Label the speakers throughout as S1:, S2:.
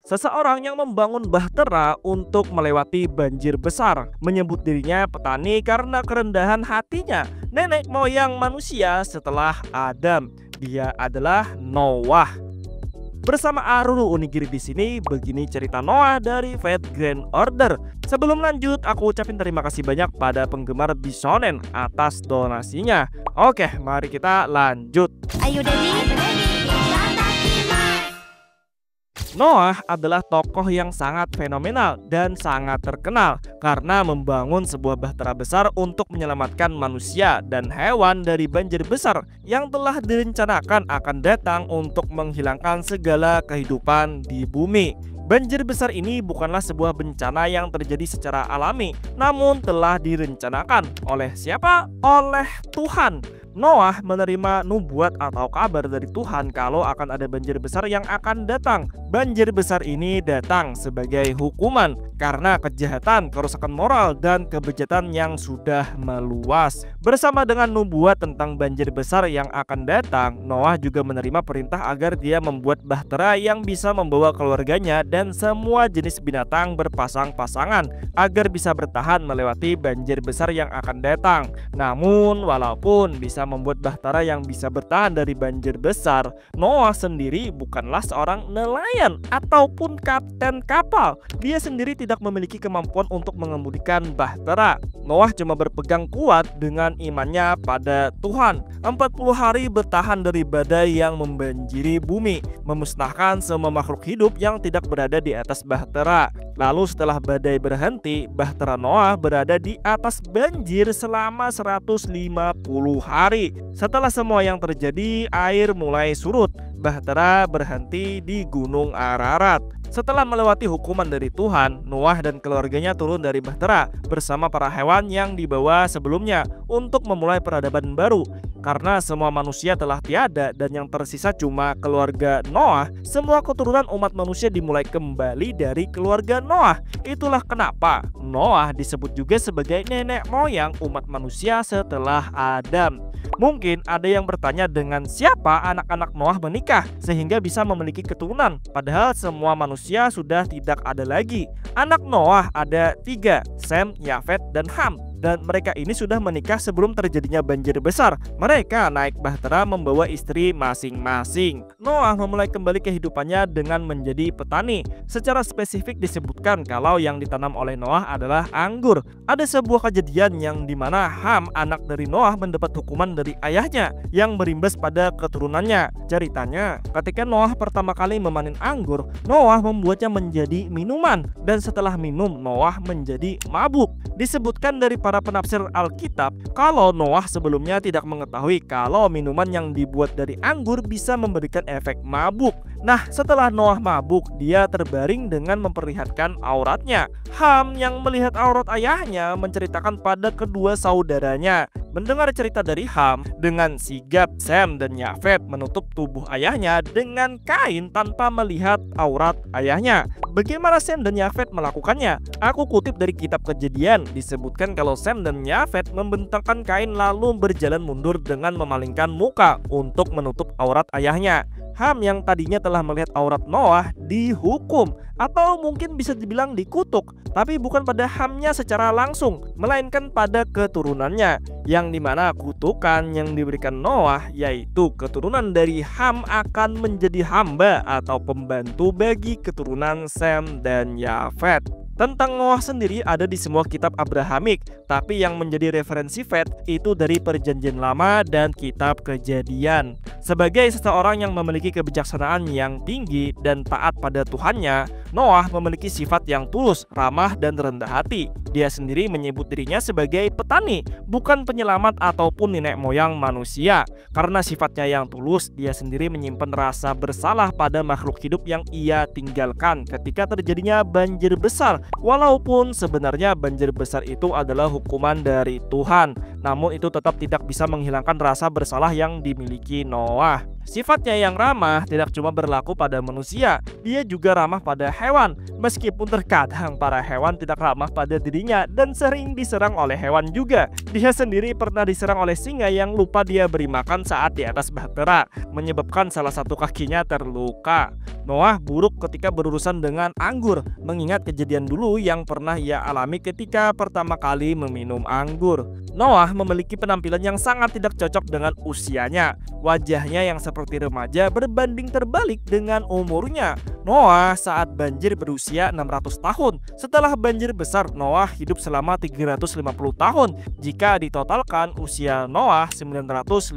S1: Seseorang yang membangun bahtera untuk melewati banjir besar, menyebut dirinya petani karena kerendahan hatinya. Nenek moyang manusia setelah Adam, dia adalah Noah. Bersama Aruru Unigiri di sini, begini cerita Noah dari Fate Grand Order. Sebelum lanjut, aku ucapin terima kasih banyak pada penggemar Bisonen atas donasinya. Oke, mari kita lanjut.
S2: Ayo Dewi.
S1: Noah adalah tokoh yang sangat fenomenal dan sangat terkenal karena membangun sebuah bahtera besar untuk menyelamatkan manusia dan hewan dari banjir besar yang telah direncanakan akan datang untuk menghilangkan segala kehidupan di bumi. Banjir besar ini bukanlah sebuah bencana yang terjadi secara alami, namun telah direncanakan oleh siapa? Oleh Tuhan. Noah menerima nubuat atau kabar dari Tuhan kalau akan ada banjir besar yang akan datang. Banjir besar ini datang sebagai hukuman karena kejahatan, kerusakan moral, dan kebejatan yang sudah meluas. Bersama dengan nubuat tentang banjir besar yang akan datang, Noah juga menerima perintah agar dia membuat bahtera yang bisa membawa keluarganya dan semua jenis binatang berpasang-pasangan agar bisa bertahan melewati banjir besar yang akan datang. Namun, walaupun bisa membuat bahtera yang bisa bertahan dari banjir besar, Noah sendiri bukanlah seorang nelayan ataupun kapten kapal. Dia sendiri tidak memiliki kemampuan untuk mengemudikan bahtera. Noah cuma berpegang kuat dengan imannya pada Tuhan. 40 hari bertahan dari badai yang membanjiri bumi, memusnahkan semua makhluk hidup yang tidak berada di atas bahtera. Lalu setelah badai berhenti, bahtera Noah berada di atas banjir selama 150 hari. Setelah semua yang terjadi, air mulai surut. Bahtera berhenti di Gunung Ararat. Setelah melewati hukuman dari Tuhan, Noah dan keluarganya turun dari bahtera bersama para hewan yang dibawa sebelumnya untuk memulai peradaban baru. Karena semua manusia telah tiada dan yang tersisa cuma keluarga Noah, semua keturunan umat manusia dimulai kembali dari keluarga Noah. Itulah kenapa Noah disebut juga sebagai nenek moyang umat manusia setelah Adam. Mungkin ada yang bertanya dengan siapa anak-anak Noah menikah sehingga bisa memiliki keturunan, padahal semua manusia sudah tidak ada lagi. Anak Noah ada 3, Sem, Yafet, dan Ham. Dan mereka ini sudah menikah sebelum terjadinya banjir besar. Mereka naik bahtera membawa istri masing-masing. Noah memulai kembali kehidupannya dengan menjadi petani. Secara spesifik disebutkan kalau yang ditanam oleh Noah adalah anggur. Ada sebuah kejadian yang dimana Ham, anak dari Noah, mendapat hukuman dari ayahnya yang berimbas pada keturunannya. Ceritanya, ketika Noah pertama kali memanen anggur, Noah membuatnya menjadi minuman. Dan setelah minum, Noah menjadi mabuk. Disebutkan dari para penafsir Alkitab kalau Noah sebelumnya tidak mengetahui kalau minuman yang dibuat dari anggur bisa memberikan efek mabuk. Nah, setelah Noah mabuk, dia terbaring dengan memperlihatkan auratnya. Ham yang melihat aurat ayahnya menceritakan pada kedua saudaranya. Mendengar cerita dari Ham, dengan sigap Sem dan Yafet menutup tubuh ayahnya dengan kain tanpa melihat aurat ayahnya. Bagaimana Sem dan Yafet melakukannya? Aku kutip dari kitab Kejadian, disebutkan kalau Sem dan Yafet membentangkan kain lalu berjalan mundur dengan memalingkan muka untuk menutup aurat ayahnya. Ham yang tadinya telah melihat aurat Noah dihukum atau mungkin bisa dibilang dikutuk, tapi bukan pada Hamnya secara langsung, melainkan pada keturunannya, yang dimana kutukan yang diberikan Noah yaitu keturunan dari Ham akan menjadi hamba atau pembantu bagi keturunan Sem dan Yafet. Tentang Noah sendiri ada di semua kitab Abrahamik, tapi yang menjadi referensi Fate itu dari Perjanjian Lama dan kitab Kejadian. Sebagai seseorang yang memiliki kebijaksanaan yang tinggi dan taat pada Tuhannya, Noah memiliki sifat yang tulus, ramah, dan rendah hati. Dia sendiri menyebut dirinya sebagai petani, bukan penyelamat ataupun nenek moyang manusia. Karena sifatnya yang tulus, dia sendiri menyimpan rasa bersalah pada makhluk hidup yang ia tinggalkan ketika terjadinya banjir besar. Walaupun sebenarnya banjir besar itu adalah hukuman dari Tuhan, namun itu tetap tidak bisa menghilangkan rasa bersalah yang dimiliki Noah. Sifatnya yang ramah tidak cuma berlaku pada manusia, dia juga ramah pada hewan. Meskipun terkadang para hewan tidak ramah pada dirinya dan sering diserang oleh hewan juga. Dia sendiri pernah diserang oleh singa yang lupa dia beri makan saat di atas bahtera, menyebabkan salah satu kakinya terluka. Noah buruk ketika berurusan dengan anggur, mengingat kejadian dulu yang pernah ia alami ketika pertama kali meminum anggur. Noah memiliki penampilan yang sangat tidak cocok dengan usianya. Wajahnya yang seperti remaja berbanding terbalik dengan umurnya. Noah saat banjir berusia 600 tahun. Setelah banjir besar, Noah hidup selama 350 tahun. Jika ditotalkan, usia Noah 950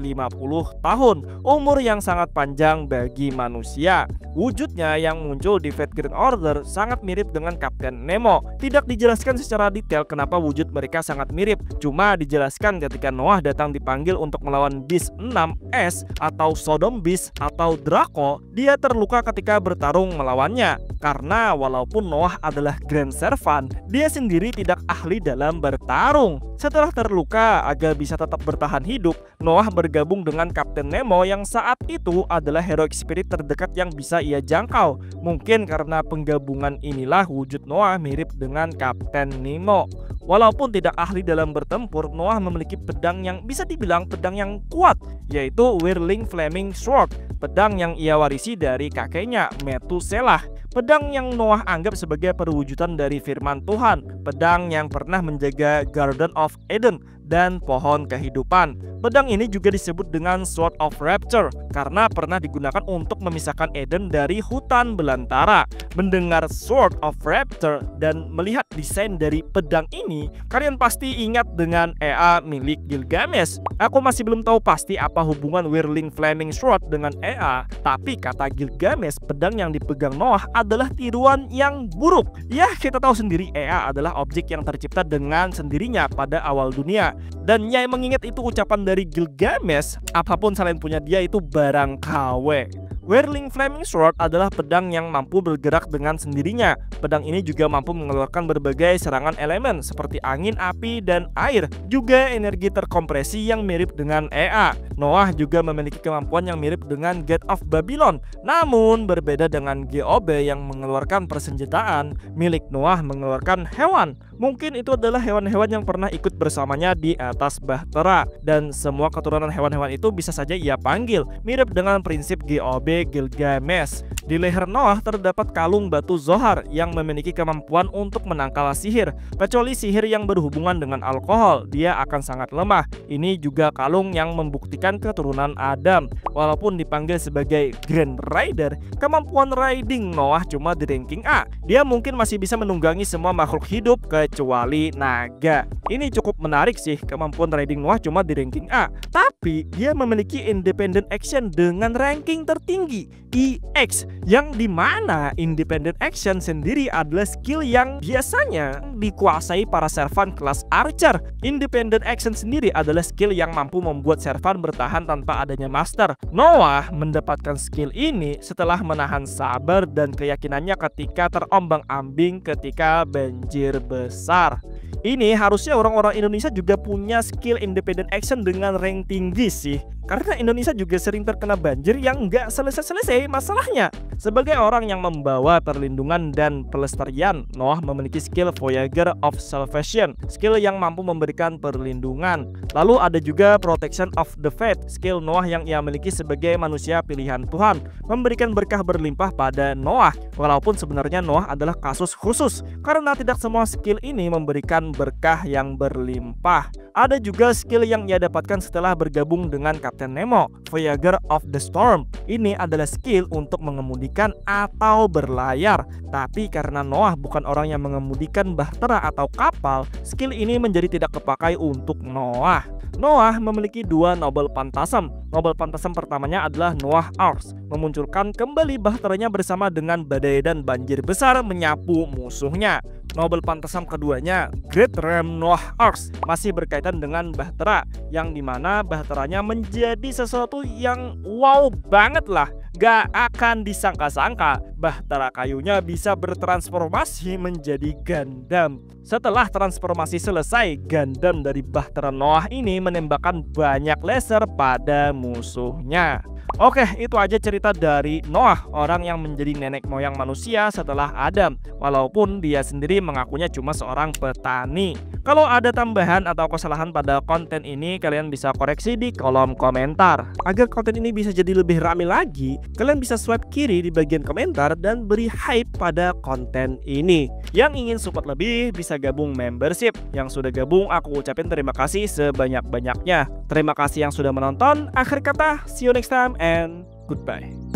S1: tahun. Umur yang sangat panjang bagi manusia. Wujudnya yang muncul di Fate Grand Order sangat mirip dengan Kapten Nemo. Tidak dijelaskan secara detail kenapa wujud mereka sangat mirip. Cuma dijelaskan ketika Noah datang dipanggil untuk melawan Beast 6S atau Sodom Beast atau Draco, dia terluka ketika bertarung melawannya. Karena walaupun Noah adalah Grand Servant, dia sendiri tidak ahli dalam bertarung. Setelah terluka agar bisa tetap bertahan hidup, Noah bergabung dengan Kapten Nemo yang saat itu adalah heroic spirit terdekat yang bisa ia jangkau. Mungkin karena penggabungan inilah wujud Noah mirip dengan Kapten Nemo. Walaupun tidak ahli dalam bertempur, Noah memiliki pedang yang bisa dibilang pedang yang kuat, yaitu Whirling Flaming Sword, pedang yang ia warisi dari kakeknya, Methuselah. Pedang yang Noah anggap sebagai perwujudan dari firman Tuhan, pedang yang pernah menjaga Garden of Eden dan pohon kehidupan. Pedang ini juga disebut dengan Sword of Rapture karena pernah digunakan untuk memisahkan Eden dari hutan belantara. Mendengar Sword of Rapture dan melihat desain dari pedang ini, kalian pasti ingat dengan Ea milik Gilgamesh. Aku masih belum tahu pasti apa hubungan Whirling Flaming Sword dengan Ea, tapi kata Gilgamesh, pedang yang dipegang Noah adalah tiruan yang buruk. Ya, kita tahu sendiri Ea adalah objek yang tercipta dengan sendirinya pada awal dunia. Dan ya, mengingat itu ucapan dari Gilgamesh, apapun selain punya dia itu barang KW. Whirling Flaming Sword adalah pedang yang mampu bergerak dengan sendirinya. Pedang ini juga mampu mengeluarkan berbagai serangan elemen seperti angin, api, dan air. Juga energi terkompresi yang mirip dengan Ea. Noah juga memiliki kemampuan yang mirip dengan God of Babylon. Namun berbeda dengan GOB yang mengeluarkan persenjataan, milik Noah mengeluarkan hewan. Mungkin itu adalah hewan-hewan yang pernah ikut bersamanya di atas bahtera. Dan semua keturunan hewan-hewan itu bisa saja ia panggil, mirip dengan prinsip GOB Gilgamesh. Di leher Noah terdapat kalung batu Zohar yang memiliki kemampuan untuk menangkal sihir. Kecuali sihir yang berhubungan dengan alkohol, dia akan sangat lemah. Ini juga kalung yang membuktikan keturunan Adam. Walaupun dipanggil sebagai Grand Rider, kemampuan riding Noah cuma di ranking A. Dia mungkin masih bisa menunggangi semua makhluk hidup kecuali naga. Ini cukup menarik sih, kemampuan riding Noah cuma di ranking A. Tapi dia memiliki independent action dengan ranking tertinggi, EX, yang dimana independent action sendiri adalah skill yang biasanya dikuasai para servant kelas archer. Independent action sendiri adalah skill yang mampu membuat servant bertahan tanpa adanya master. Noah mendapatkan skill ini setelah menahan sabar dan keyakinannya ketika terombang-ambing ketika banjir besar. Ini harusnya orang-orang Indonesia juga punya skill independent action dengan rank tinggi sih. Karena Indonesia juga sering terkena banjir yang nggak selesai-selesai masalahnya. Sebagai orang yang membawa perlindungan dan pelestarian, Noah memiliki skill Voyager of Salvation, skill yang mampu memberikan perlindungan. Lalu ada juga Protection of the Faith, skill Noah yang ia miliki sebagai manusia pilihan Tuhan, memberikan berkah berlimpah pada Noah. Walaupun sebenarnya Noah adalah kasus khusus, karena tidak semua skill ini memberikan berkah yang berlimpah. Ada juga skill yang ia dapatkan setelah bergabung dengan Kapten Nemo, Voyager of the Storm. Ini adalah skill untuk mengemudikan atau berlayar. Tapi karena Noah bukan orang yang mengemudikan bahtera atau kapal, skill ini menjadi tidak kepakai untuk Noah. Noah memiliki dua Noble Phantasm. Noble Phantasm pertamanya adalah Noah Arks, memunculkan kembali bahteranya bersama dengan badai dan banjir besar menyapu musuhnya. Noble Phantasm keduanya, Great Ram Noah Arks, masih berkaitan dengan bahtera, yang dimana bahteranya menjadi sesuatu yang wow banget lah. Gak akan disangka-sangka bahtera kayunya bisa bertransformasi menjadi Gundam. Setelah transformasi selesai, Gundam dari bahtera Noah ini menembakkan banyak laser pada musuhnya. Oke, itu aja cerita dari Noah, orang yang menjadi nenek moyang manusia setelah Adam, walaupun dia sendiri mengakunya cuma seorang petani. Kalau ada tambahan atau kesalahan pada konten ini, kalian bisa koreksi di kolom komentar. Agar konten ini bisa jadi lebih rame lagi, kalian bisa swipe kiri di bagian komentar dan beri hype pada konten ini. Yang ingin support lebih bisa gabung membership. Yang sudah gabung, aku ucapin terima kasih sebanyak-banyaknya. Terima kasih yang sudah menonton. Akhir kata, see you next time and goodbye.